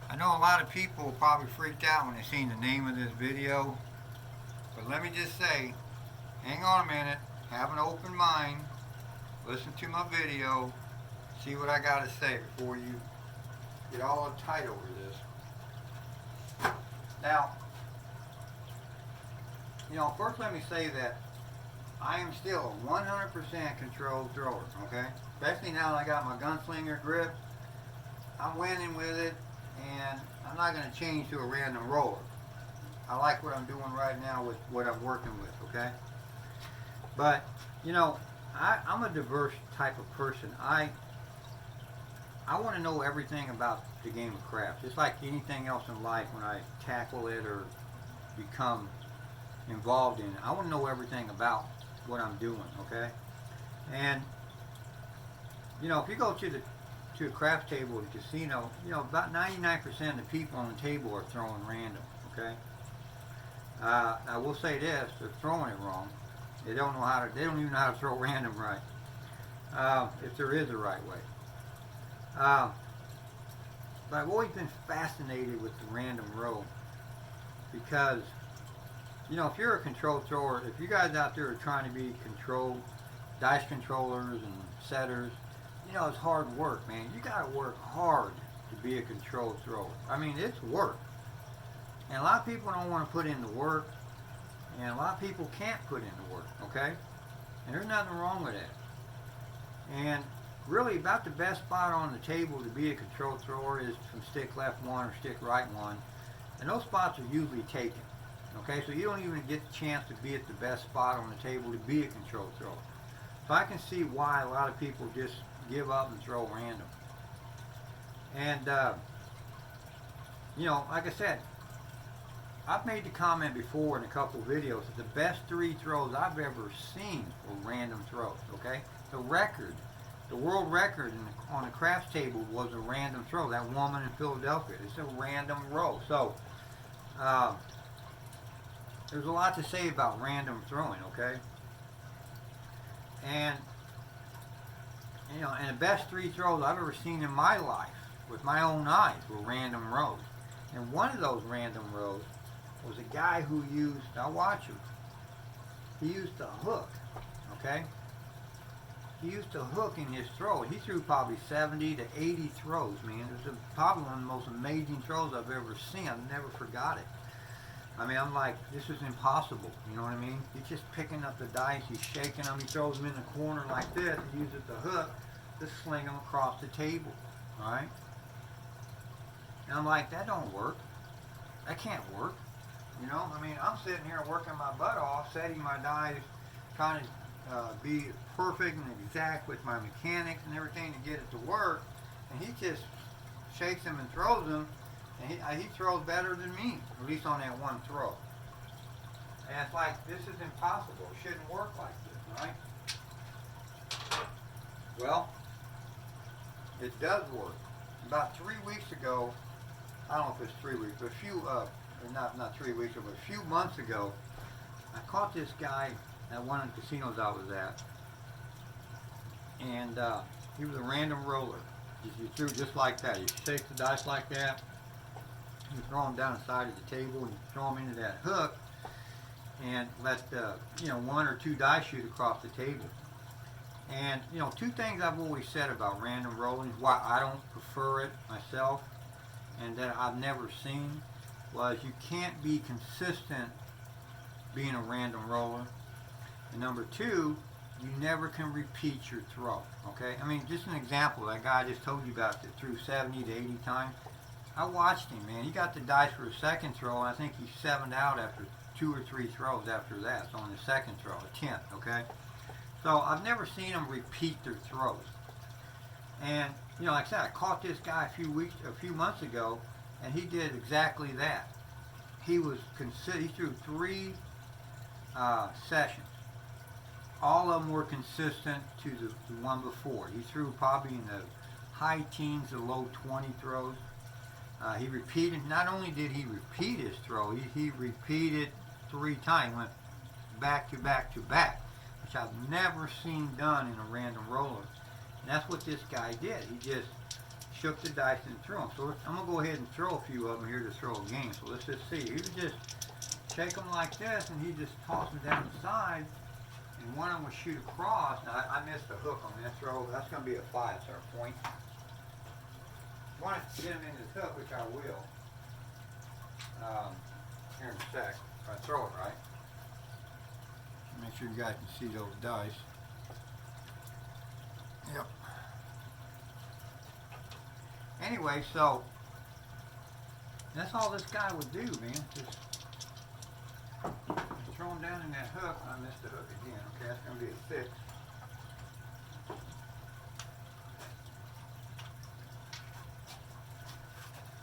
I know a lot of people probably freaked out when they seen the name of this video, but let me just say, hang on a minute, have an open mind, listen to my video, see what I got to say before you get all uptight over this. Now, first let me say that I am still a 100% controlled thrower, okay? Especially now that I got my gunslinger grip, I'm winning with it, and I'm not going to change to a random roller. I like what I'm doing right now with what I'm working with, okay? But, you know, I'm a diverse type of person. I want to know everything about the game of craps. Just like anything else in life, when I tackle it or become involved in it, I want to know everything about what I'm doing, okay? And, if you go to a craps table at a casino, about 99% of the people on the table are throwing random, okay? I will say this: they're throwing it wrong. They don't know how to. They don't even know how to throw random right, if there is a right way. Uh, but I've always been fascinated with the random roll because, if you're a control thrower, if you guys out there are trying to be control dice controllers and setters, it's hard work, man. You got to work hard to be a control thrower. I mean, it's work. And a lot of people don't want to put in the work, and a lot of people can't put in the work, okay? And there's nothing wrong with that. And really, about the best spot on the table to be a control thrower is from stick left one or stick right one. And those spots are usually taken, okay? So you don't even get the chance to be at the best spot on the table to be a control thrower. So I can see why a lot of people just give up and throw random. And, like I said, I've made the comment before in a couple of videos that the best three throws I've ever seen were random throws, okay? The world record on the craps table was a random throw. That woman in Philadelphia, it's a random roll. So, there's a lot to say about random throwing, okay? And, and the best three throws I've ever seen in my life with my own eyes were random rows. And one of those random rows was a guy who used, now watch him, he used a hook, okay? He used a hook in his throw. He threw probably 70 to 80 throws, man. It was probably one of the most amazing throws I've ever seen. I've never forgot it. I mean, I'm like, this is impossible, you know what I mean? He's just picking up the dice, he's shaking them, he throws them in the corner like this, he uses the hook to sling them across the table, all right? And I'm like, that don't work. That can't work. I mean, I'm sitting here working my butt off, setting my dice, trying to be perfect and exact with my mechanics and everything to get it to work, and he just shakes them and throws them, and he throws better than me, at least on that one throw. And it's like, this is impossible. It shouldn't work like this, right? Well, it does work. About 3 weeks ago, I don't know if it's 3 weeks, but not 3 weeks, but a few months ago, I caught this guy at one of the casinos I was at, and he was a random roller. You threw just like that. You shake the dice like that, you throw them down the side of the table, and you throw them into that hook, and let one or two dice shoot across the table. And two things I've always said about random rolling, why I don't prefer it myself, and that I've never seen, was you can't be consistent being a random roller. And number two, you never can repeat your throw, okay? I mean, just an example, that guy I just told you about that threw 70 to 80 times. I watched him, man. He got the dice for a second throw, and I think he sevened out after 2 or 3 throws after that. So on the second throw, a 10th, okay? So I've never seen them repeat their throws. And, like I said, I caught this guy a few months ago, and he did exactly that. He threw 3 sessions. All of them were consistent to the one before. He threw probably in the high teens to low 20 throws. He repeated, not only did he repeat his throw, he repeated 3 times, went back to back to back, which I've never seen done in a random roller. And that's what this guy did. He just shook the dice and threw them. So I'm going to go ahead and throw a few of them here to throw a game. So let's just see. He would just shake them like this, and he just toss them down the side, and one of them would shoot across. Now, I missed the hook on that throw. That's going to be a 5, it's our point. I want to get him in his hook, which I will. Here in a sec, if I throw it right. Make sure you guys can see those dice. Yep. Anyway, so that's all this guy would do, man. Just throw him down in that hook. I missed the hook again. Okay, that's going to be a 6.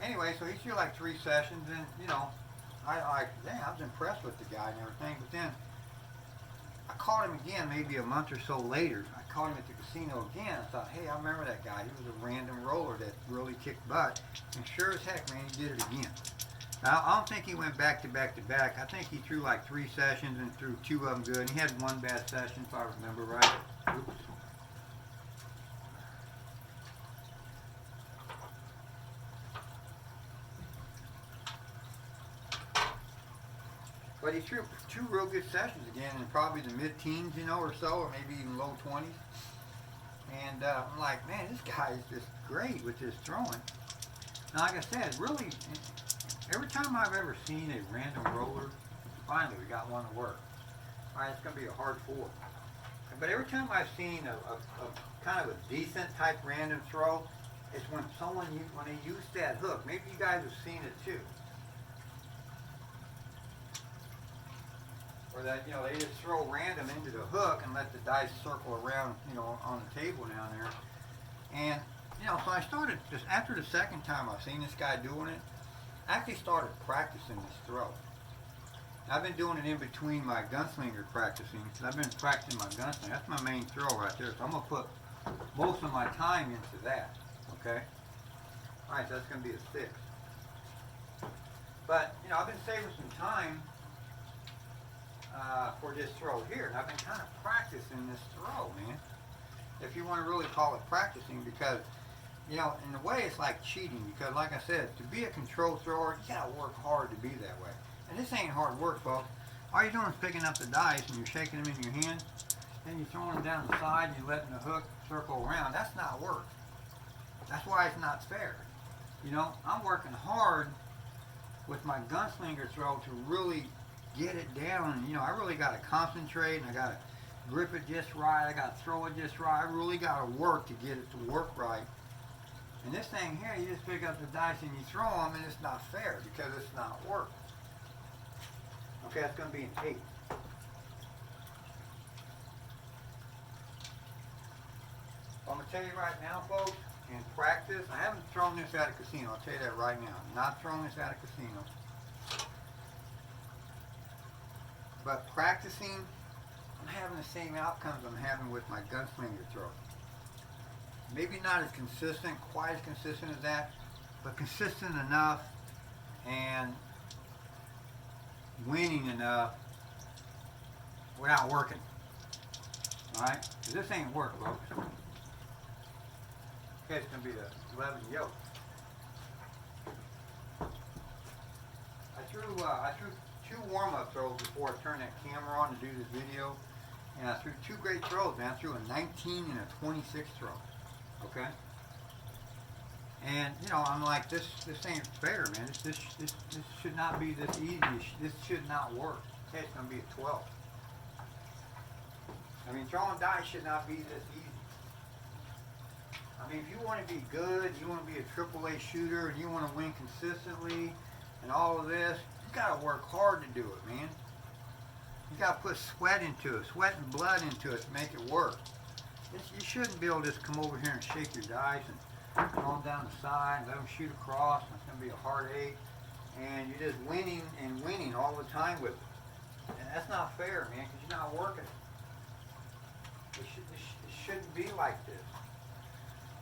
Anyway, so he threw like 3 sessions, and you know, I was impressed with the guy and everything. But then I caught him again, maybe a month or so later. I caught him at the casino again. I thought, hey, I remember that guy. He was a random roller that really kicked butt. And sure as heck, man, he did it again. Now, I don't think he went back to back to back. I think he threw like 3 sessions and threw 2 of them good. He had 1 bad session, if I remember right. Oops. But he threw 2 real good sessions again in probably the mid-teens, you know, or so, or maybe even low 20s. And I'm like, man, this guy is just great with his throwing. Now, like I said, really, every time I've ever seen a random roller, finally we got one to work. All right, it's going to be a hard 4. But every time I've seen a kind of a decent type random throw, it's when when they use that hook. Maybe you guys have seen it too. Or that, you know, they just throw random into the hook and let the dice circle around, you know, on the table down there. And, you know, so I started, just after the second time I've seen this guy doing it, I actually started practicing this throw. I've been doing it in between my gunslinger practicing, because I've been practicing my gunslinger. That's my main throw right there. So I'm going to put most of my time into that, okay? All right, so that's going to be a 6. But, you know, I've been saving some time for this throw here, and I've been kind of practicing this throw, man. If you want to really call it practicing, because, you know, in a way it's like cheating, because like I said, to be a control thrower, you gotta work hard to be that way. And this ain't hard work, folks. All you're doing is picking up the dice and you're shaking them in your hand, then you're throwing them down the side and you're letting the hook circle around. That's not work. That's why it's not fair. You know, I'm working hard with my gunslinger throw to really get it down, and you know, I really got to concentrate, and I got to grip it just right, I got to throw it just right, I really got to work to get it to work right. And this thing here, you just pick up the dice and you throw them, and it's not fair, because it's not work. Okay, that's going to be an 8. I'm going to tell you right now, folks, in practice, I haven't thrown this at a casino, I'll tell you that right now. I'm not throwing this at a casino. But practicing, I'm having the same outcomes I'm having with my gunslinger throw. Maybe not as consistent, quite as consistent as that, but consistent enough and winning enough without working. Alright? This ain't work, folks. Okay, it's going to be the 11 yoke. I threw 2 warm-up throws before I turned that camera on to do this video, and I threw 2 great throws, man. I threw a 19 and a 26 throw, okay? And, you know, I'm like, this ain't fair, man. This should not be this easy. This should not work. Okay, it's going to be a 12. I mean, throwing dice should not be this easy. I mean, if you want to be good, you want to be a AAA shooter, and you want to win consistently, and all of this, you got to work hard to do it, man. You got to put sweat into it, sweat and blood into it to make it work. You shouldn't be able to just come over here and shake your dice and throw them down the side and let them shoot across, and it's going to be a hard 8. And you're just winning and winning all the time with it. And that's not fair, man, because you're not working. It shouldn't be like this.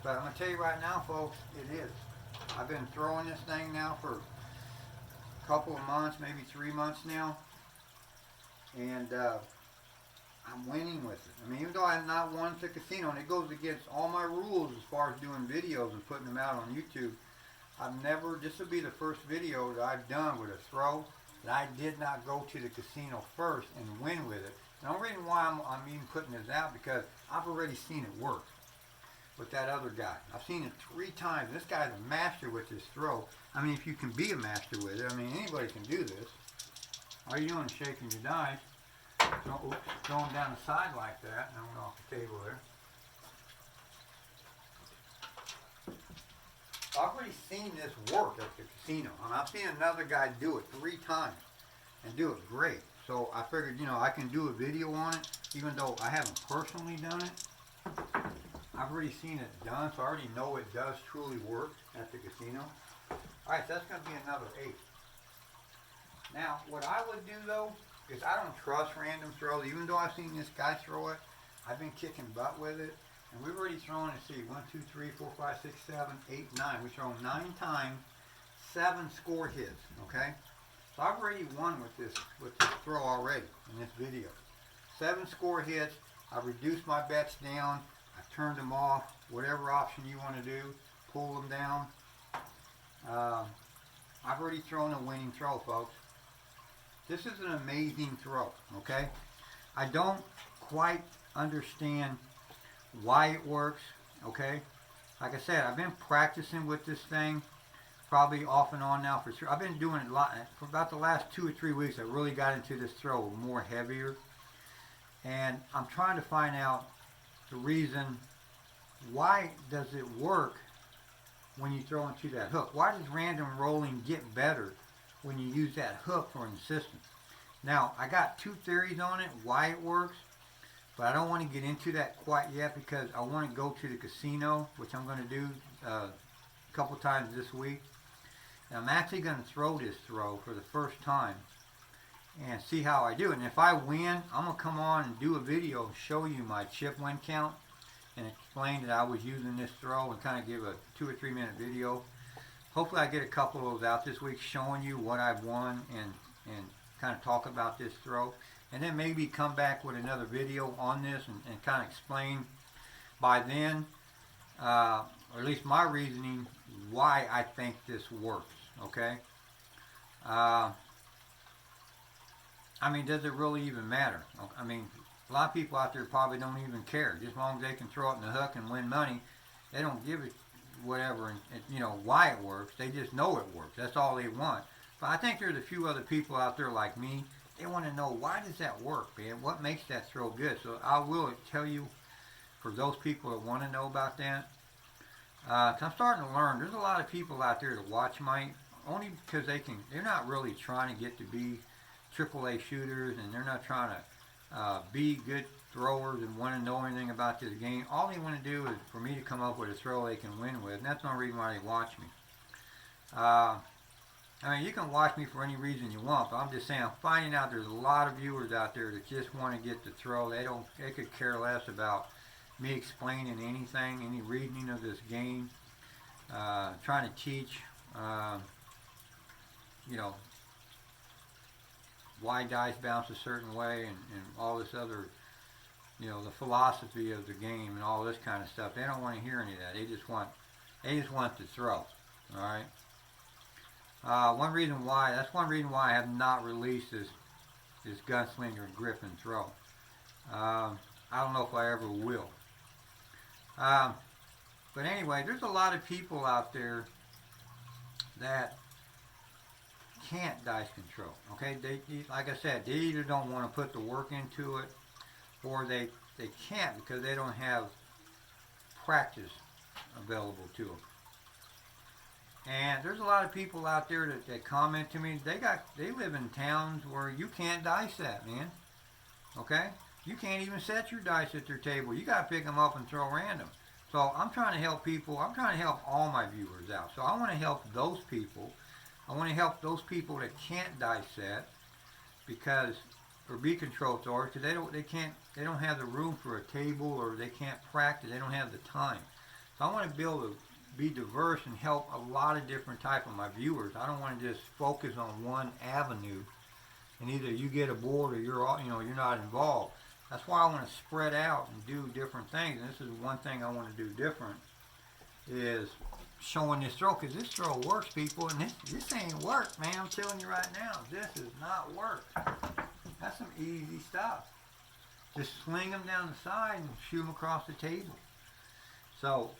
But I'm going to tell you right now, folks, it is. I've been throwing this thing now for a couple of months, maybe 3 months now. And I'm winning with it. I mean, even though I have not won at the casino, and it goes against all my rules as far as doing videos and putting them out on YouTube, I've never, this will be the first video that I've done with a throw that I did not go to the casino first and win with it. And the only reason why I'm even putting this out because I've already seen it work with that other guy. I've seen it 3 times. This guy's a master with this throw. I mean, if you can be a master with it, I mean, anybody can do this. All you're doing is shaking your dice, throwing down the side like that, and I went off the table there. I've already seen this work at the casino. I mean, I've seen another guy do it 3 times and do it great. So I figured, you know, I can do a video on it, even though I haven't personally done it. I've already seen it done, so I already know it does truly work at the casino. Alright, so that's going to be another 8. Now, what I would do though, is I don't trust random throws. Even though I've seen this guy throw it, I've been kicking butt with it. And we've already thrown, let's see, 1, 2, 3, 4, 5, 6, 7, 8, 9. We've thrown 9 times, 7 score hits, okay? So I've already won with this throw already in this video. 7 score hits. I've reduced my bets down. I've turned them off. Whatever option you want to do, pull them down. I've already thrown a winning throw, folks. This is an amazing throw, okay? I don't quite understand why it works, okay? Like I said, I've been practicing with this thing probably off and on now for I've been doing it a lot for about the last 2 or 3 weeks. I really got into this throw more heavier, and I'm trying to find out the reason why does it work when you throw into that hook. Why does random rolling get better when you use that hook for an assistant? Now, I got 2 theories on it why it works, but I don't want to get into that quite yet because I want to go to the casino, which I'm going to do a couple times this week. And I'm actually going to throw this throw for the first time and see how I do. And if I win, I'm going to come on and do a video and show you my chip win count and explain that I was using this throw and kind of give a 2 or 3 minute video. Hopefully I get a couple of those out this week showing you what I've won and kind of talk about this throw. And then maybe come back with another video on this and kind of explain by then, or at least my reasoning, why I think this works, okay? I mean, does it really even matter? I mean, a lot of people out there probably don't even care. Just as long as they can throw it in the hook and win money, they don't give it whatever, and you know, why it works. They just know it works. That's all they want. But I think there's a few other people out there like me. They want to know, why does that work, man? What makes that throw good? So I will tell you, for those people that want to know about that, 'cause I'm starting to learn. There's a lot of people out there that watch my, only because they're not really trying to get to be AAA shooters, and they're not trying to be good throwers and want to know anything about this game. All they want to do is for me to come up with a throw they can win with, and that's the only reason why they watch me. I mean, you can watch me for any reason you want, but I'm just saying, I'm finding out there's a lot of viewers out there that just want to get the throw. They could care less about me explaining anything, any reasoning of this game, trying to teach, you know, why dice bounce a certain way and all this other, you know, the philosophy of the game and all this kind of stuff. They don't want to hear any of that. They just want to throw. All right. That's one reason why I have not released this Gunslinger Grip and Throw. I don't know if I ever will. But anyway, there's a lot of people out there that can't dice control. Okay, like I said, they either don't want to put the work into it, or they can't because they don't have practice available to them. And there's a lot of people out there that comment to me. They live in towns where you can't dice that, man. Okay, you can't even set your dice at their table. You got to pick them up and throw random. So I'm trying to help people. I'm trying to help all my viewers out. So I want to help those people. I want to help those people that can't dice set or be control throwers because they don't have the room for a table, or they can't practice. They don't have the time. So I want to be able to be diverse and help a lot of different type of my viewers. I don't want to just focus on one avenue and either you get a board or you're not involved. That's why I want to spread out and do different things. And this is one thing I want to do different is showing this throw, because this throw works, people, and this ain't work, man. I'm telling you right now, this is not work. That's some easy stuff. Just sling them down the side and shoot them across the table. So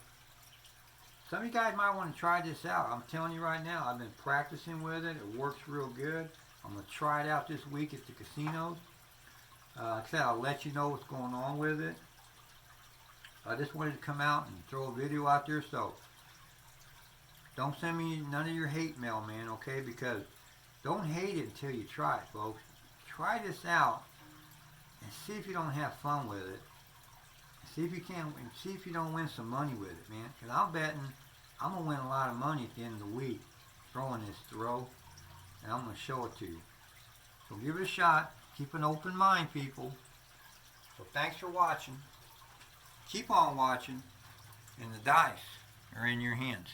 some of you guys might want to try this out. I'm telling you right now, I've been practicing with it. It works real good. I'm going to try it out this week at the casinos. Like I said, I'll let you know what's going on with it. I just wanted to come out and throw a video out there, so don't send me none of your hate mail, man, okay? Because don't hate it until you try it, folks. Try this out and see if you don't have fun with it. See if you can, and see if you don't win some money with it, man. Because I'm betting I'm going to win a lot of money at the end of the week throwing this throw, and I'm going to show it to you. So give it a shot. Keep an open mind, people. So thanks for watching. Keep on watching, and the dice are in your hands.